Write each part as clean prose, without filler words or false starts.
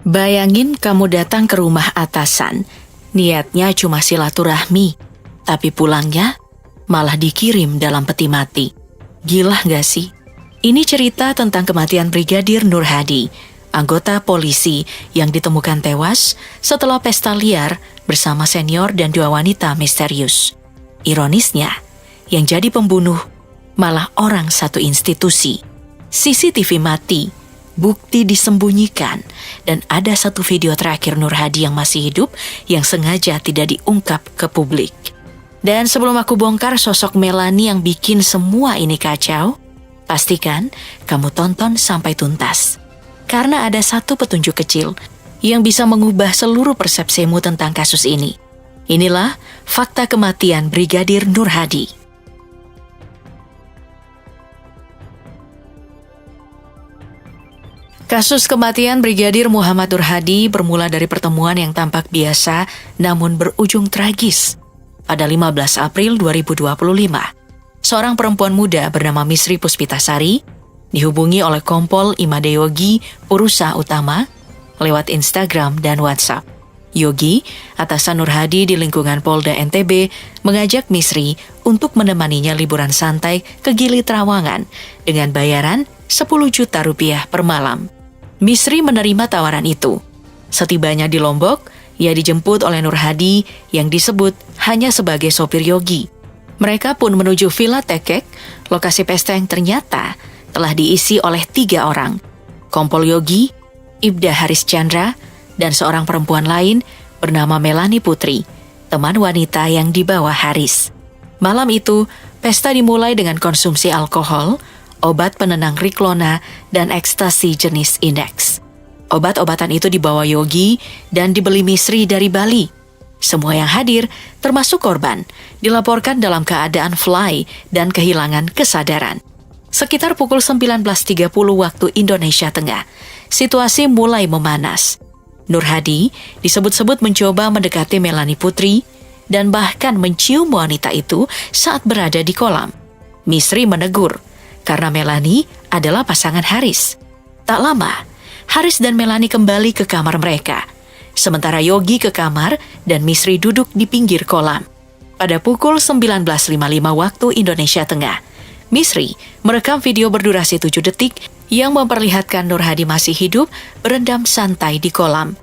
Bayangin kamu datang ke rumah atasan, niatnya cuma silaturahmi, tapi pulangnya malah dikirim dalam peti mati. Gila gak sih? Ini cerita tentang kematian Brigadir Nur Hadi, anggota polisi yang ditemukan tewas setelah pesta liar bersama senior dan dua wanita misterius. Ironisnya, yang jadi pembunuh malah orang satu institusi. CCTV mati, bukti disembunyikan, dan ada satu video terakhir Nur Hadi yang masih hidup yang sengaja tidak diungkap ke publik. Dan sebelum aku bongkar sosok Melani yang bikin semua ini kacau, pastikan kamu tonton sampai tuntas. Karena ada satu petunjuk kecil yang bisa mengubah seluruh persepsimu tentang kasus ini. Inilah fakta kematian Brigadir Nur Hadi. Kasus kematian Brigadir Muhammad Nur Hadi bermula dari pertemuan yang tampak biasa namun berujung tragis. Pada 15 April 2025, seorang perempuan muda bernama Misri Puspitasari dihubungi oleh Kompol Imade Yogi Purusa Utama lewat Instagram dan WhatsApp. Yogi, atasan Nur Hadi di lingkungan Polda NTB, mengajak Misri untuk menemaninya liburan santai ke Gili Trawangan dengan bayaran 10 juta rupiah per malam. Misri menerima tawaran itu. Setibanya di Lombok, ia dijemput oleh Nur Hadi yang disebut hanya sebagai sopir Yogi. Mereka pun menuju Villa Tekek, lokasi pesta yang ternyata telah diisi oleh 3 orang. Kompol Yogi, Ibda Haris Chandra, dan seorang perempuan lain bernama Melani Putri, teman wanita yang dibawa Haris. Malam itu, pesta dimulai dengan konsumsi alkohol, obat penenang Riklona, dan ekstasi jenis Index. Obat-obatan itu dibawa Yogi dan dibeli Misri dari Bali. Semua yang hadir, termasuk korban, dilaporkan dalam keadaan fly dan kehilangan kesadaran. Sekitar pukul 19.30 waktu Indonesia Tengah, situasi mulai memanas. Nur Hadi disebut-sebut mencoba mendekati Melani Putri dan bahkan mencium wanita itu saat berada di kolam. Misri menegur, karena Melani adalah pasangan Haris. Tak lama, Haris dan Melani kembali ke kamar mereka. Sementara Yogi ke kamar dan Misri duduk di pinggir kolam. Pada pukul 19.55 waktu Indonesia Tengah, Misri merekam video berdurasi 7 detik yang memperlihatkan Nur Hadi masih hidup berendam santai di kolam.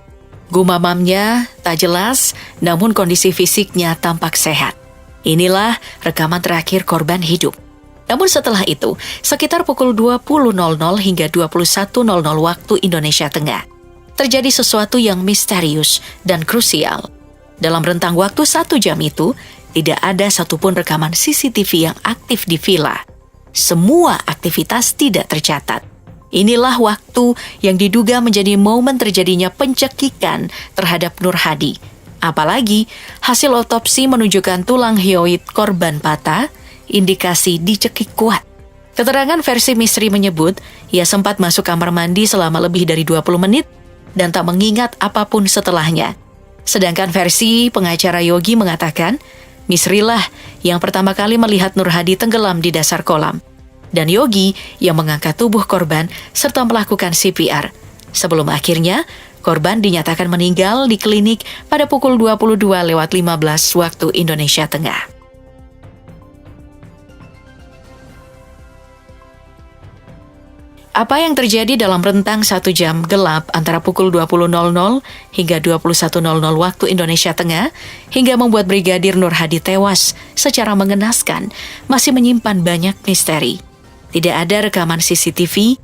Gumamamnya tak jelas, namun kondisi fisiknya tampak sehat. Inilah rekaman terakhir korban hidup. Namun setelah itu, sekitar pukul 20.00 hingga 21.00 waktu Indonesia Tengah, terjadi sesuatu yang misterius dan krusial. Dalam rentang waktu 1 jam itu, tidak ada satupun rekaman CCTV yang aktif di villa. Semua aktivitas tidak tercatat. Inilah waktu yang diduga menjadi momen terjadinya pencekikan terhadap Nur Hadi. Apalagi, hasil otopsi menunjukkan tulang hyoid korban patah, indikasi dicekik kuat. Keterangan versi Misri menyebut, ia sempat masuk kamar mandi selama lebih dari 20 menit dan tak mengingat apapun setelahnya. Sedangkan versi pengacara Yogi mengatakan, Misrilah yang pertama kali melihat Nur Hadi tenggelam di dasar kolam. Dan Yogi yang mengangkat tubuh korban serta melakukan CPR. Sebelum akhirnya, korban dinyatakan meninggal di klinik pada pukul 22.15 waktu Indonesia Tengah. Apa yang terjadi dalam rentang 1 jam gelap antara pukul 20.00 hingga 21.00 waktu Indonesia Tengah hingga membuat Brigadir Nur Hadi tewas secara mengenaskan masih menyimpan banyak misteri. Tidak ada rekaman CCTV,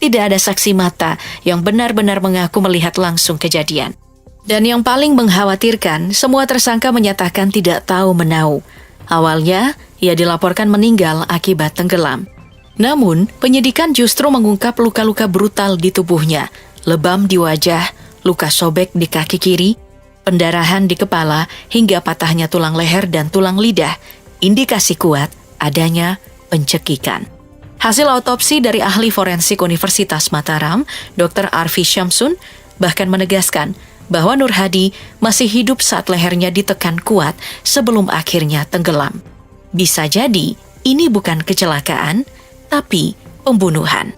tidak ada saksi mata yang benar-benar mengaku melihat langsung kejadian. Dan yang paling mengkhawatirkan, semua tersangka menyatakan tidak tahu menau. Awalnya, ia dilaporkan meninggal akibat tenggelam. Namun, penyidikan justru mengungkap luka-luka brutal di tubuhnya, lebam di wajah, luka sobek di kaki kiri, pendarahan di kepala, hingga patahnya tulang leher dan tulang lidah, indikasi kuat adanya pencekikan. Hasil otopsi dari ahli forensik Universitas Mataram, Dr. Arfi Syamsun, bahkan menegaskan bahwa Nur Hadi masih hidup saat lehernya ditekan kuat sebelum akhirnya tenggelam. Bisa jadi, ini bukan kecelakaan, tapi pembunuhan.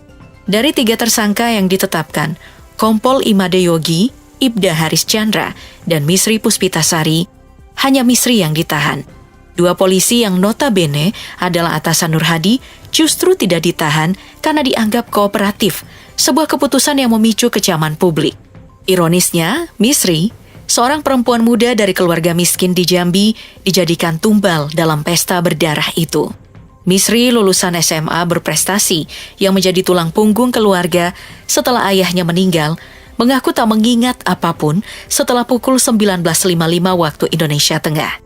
Dari 3 tersangka yang ditetapkan, Kompol Imade Yogi, Ibda Haris Chandra, dan Misri Puspitasari, hanya Misri yang ditahan. Dua polisi yang notabene adalah atasan Nur Hadi justru tidak ditahan karena dianggap kooperatif, sebuah keputusan yang memicu kecaman publik. Ironisnya, Misri, seorang perempuan muda dari keluarga miskin di Jambi, dijadikan tumbal dalam pesta berdarah itu. Misri lulusan SMA berprestasi yang menjadi tulang punggung keluarga setelah ayahnya meninggal, mengaku tak mengingat apapun setelah pukul 19.55 waktu Indonesia Tengah.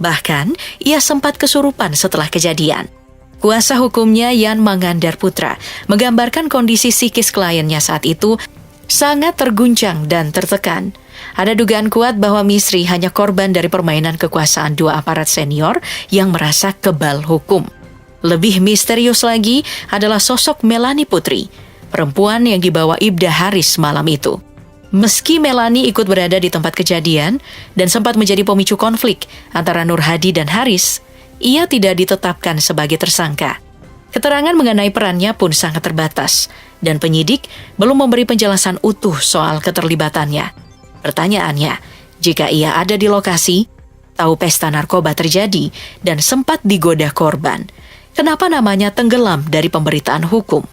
Bahkan, ia sempat kesurupan setelah kejadian. Kuasa hukumnya Yan Mangandar Putra menggambarkan kondisi psikis kliennya saat itu sangat terguncang dan tertekan. Ada dugaan kuat bahwa Misri hanya korban dari permainan kekuasaan dua aparat senior yang merasa kebal hukum. Lebih misterius lagi adalah sosok Melani Putri, perempuan yang dibawa Ibda Haris malam itu. Meski Melani ikut berada di tempat kejadian dan sempat menjadi pemicu konflik antara Nur Hadi dan Haris, ia tidak ditetapkan sebagai tersangka. Keterangan mengenai perannya pun sangat terbatas, dan penyidik belum memberi penjelasan utuh soal keterlibatannya. Pertanyaannya, jika ia ada di lokasi, tahu pesta narkoba terjadi, dan sempat digoda korban, kenapa namanya tenggelam dari pemberitaan hukum?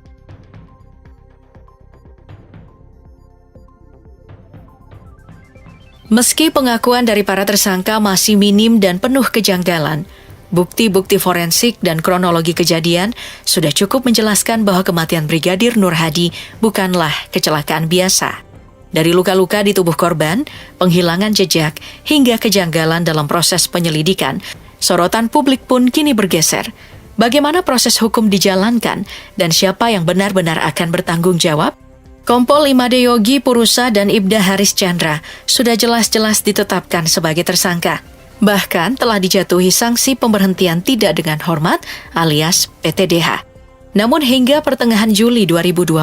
Meski pengakuan dari para tersangka masih minim dan penuh kejanggalan, bukti-bukti forensik dan kronologi kejadian sudah cukup menjelaskan bahwa kematian Brigadir Nur Hadi bukanlah kecelakaan biasa. Dari luka-luka di tubuh korban, penghilangan jejak, hingga kejanggalan dalam proses penyelidikan, sorotan publik pun kini bergeser. Bagaimana proses hukum dijalankan dan siapa yang benar-benar akan bertanggung jawab? Kompol Imade Yogi Purusa dan Ibda Haris Chandra sudah jelas-jelas ditetapkan sebagai tersangka. Bahkan telah dijatuhi sanksi pemberhentian tidak dengan hormat alias PTDH. Namun hingga pertengahan Juli 2025,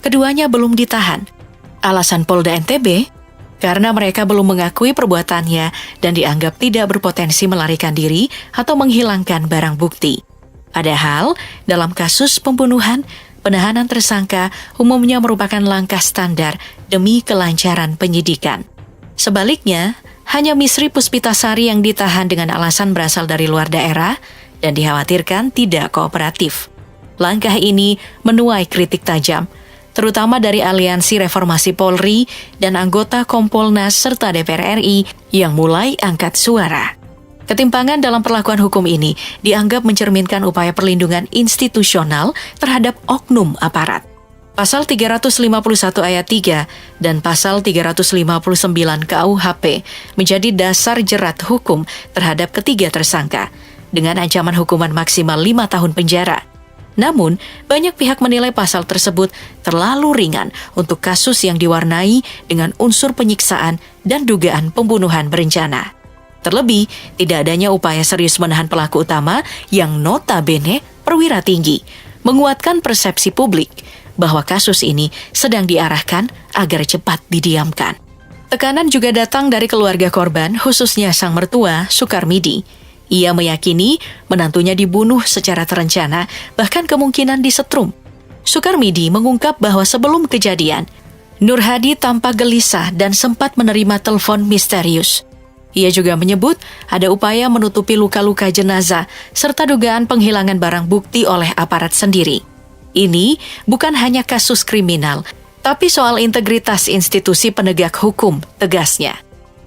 keduanya belum ditahan. Alasan Polda NTB, karena mereka belum mengakui perbuatannya dan dianggap tidak berpotensi melarikan diri atau menghilangkan barang bukti. Padahal, dalam kasus pembunuhan, penahanan tersangka umumnya merupakan langkah standar demi kelancaran penyidikan. Sebaliknya, hanya Misri Puspitasari yang ditahan dengan alasan berasal dari luar daerah dan dikhawatirkan tidak kooperatif. Langkah ini menuai kritik tajam, terutama dari Aliansi Reformasi Polri dan anggota Kompolnas serta DPR RI yang mulai angkat suara. Ketimpangan dalam perlakuan hukum ini dianggap mencerminkan upaya perlindungan institusional terhadap oknum aparat. Pasal 351 ayat 3 dan Pasal 359 KUHP menjadi dasar jerat hukum terhadap ketiga tersangka dengan ancaman hukuman maksimal 5 tahun penjara. Namun, banyak pihak menilai pasal tersebut terlalu ringan untuk kasus yang diwarnai dengan unsur penyiksaan dan dugaan pembunuhan berencana. Terlebih, tidak adanya upaya serius menahan pelaku utama yang notabene perwira tinggi, menguatkan persepsi publik bahwa kasus ini sedang diarahkan agar cepat didiamkan. Tekanan juga datang dari keluarga korban, khususnya sang mertua, Sukarmidi. Ia meyakini menantunya dibunuh secara terencana, bahkan kemungkinan disetrum. Sukarmidi mengungkap bahwa sebelum kejadian, Nur Hadi tampak gelisah dan sempat menerima telepon misterius. Ia juga menyebut ada upaya menutupi luka-luka jenazah serta dugaan penghilangan barang bukti oleh aparat sendiri. Ini bukan hanya kasus kriminal, tapi soal integritas institusi penegak hukum, tegasnya.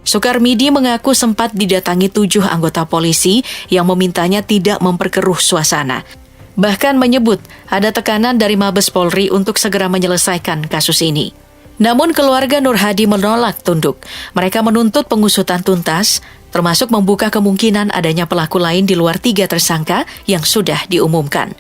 Sukarmidi mengaku sempat didatangi 7 anggota polisi yang memintanya tidak memperkeruh suasana. Bahkan menyebut ada tekanan dari Mabes Polri untuk segera menyelesaikan kasus ini. Namun keluarga Nur Hadi menolak tunduk. Mereka menuntut pengusutan tuntas, termasuk membuka kemungkinan adanya pelaku lain di luar 3 tersangka yang sudah diumumkan.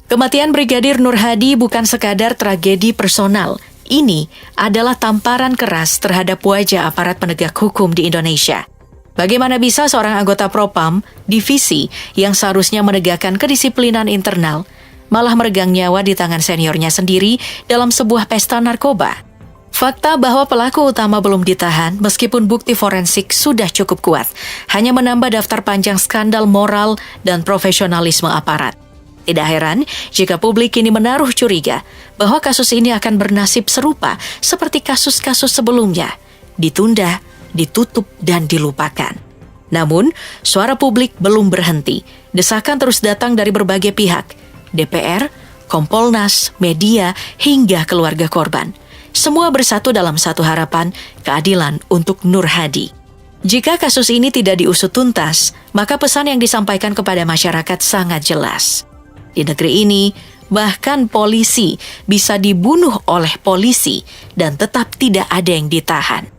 Kematian Brigadir Nur Hadi bukan sekadar tragedi personal. Ini adalah tamparan keras terhadap wajah aparat penegak hukum di Indonesia. Bagaimana bisa seorang anggota Propam, divisi yang seharusnya menegakkan kedisiplinan internal, malah meregang nyawa di tangan seniornya sendiri dalam sebuah pesta narkoba? Fakta bahwa pelaku utama belum ditahan meskipun bukti forensik sudah cukup kuat, hanya menambah daftar panjang skandal moral dan profesionalisme aparat. Tidak heran jika publik kini menaruh curiga bahwa kasus ini akan bernasib serupa seperti kasus-kasus sebelumnya, ditunda, ditutup, dan dilupakan. Namun, suara publik belum berhenti. Desakan terus datang dari berbagai pihak, DPR, Kompolnas, media, hingga keluarga korban. Semua bersatu dalam satu harapan, keadilan untuk Nur Hadi. Jika kasus ini tidak diusut tuntas, maka pesan yang disampaikan kepada masyarakat sangat jelas. Di negeri ini, bahkan polisi bisa dibunuh oleh polisi dan tetap tidak ada yang ditahan.